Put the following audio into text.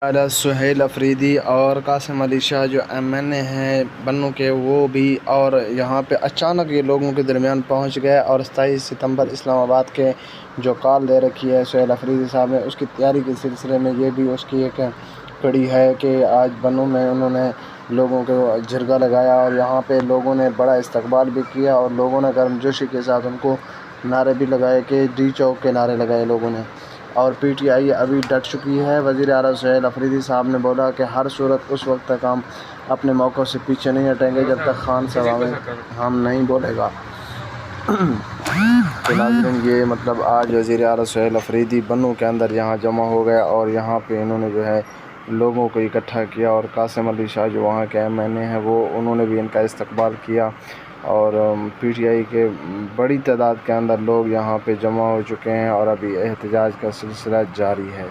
اعلیٰ سہیل افریدی اور قاسم علی شاہ جو MNA ہیں بنوں کے، وہ بھی اور یہاں پہ اچانک یہ لوگوں کے درمیان پہنچ گئے اور 27 ستمبر اسلام آباد کے جو کال دے رکھی ہے سہیل افریدی صاحب نے، اس کی تیاری کے سلسلے میں یہ بھی اس کی ایک کڑی ہے کہ آج بنوں میں انہوں نے لوگوں کو جرگہ لگایا اور یہاں پہ لوگوں نے بڑا استقبال بھی کیا اور لوگوں نے گرمجوشی کے ساتھ ان کو نعرے بھی لگائے کہ ڈی چوک کے نعرے لگائے لوگوں نے، اور PTI ابھی ڈٹ چکی ہے۔ وزیر اعلیٰ سہیل افریدی صاحب نے بولا کہ ہر صورت اس وقت تک ہم اپنے موقع سے پیچھے نہیں ہٹیں گے جب تک خان صاحب ہم نہیں بولے گا۔ تو ناظرین، یہ مطلب آج وزیر اعلیٰ سہیل افریدی بنوں کے اندر یہاں جمع ہو گئے اور یہاں پہ انہوں نے جو ہے لوگوں کو اکٹھا کیا، اور قاسم علی شاہ جو وہاں کے MNA ہیں وہ انہوں نے بھی ان کا استقبال کیا، اور PTI کے بڑی تعداد کے اندر لوگ یہاں پہ جمع ہو چکے ہیں اور ابھی احتجاج کا سلسلہ جاری ہے۔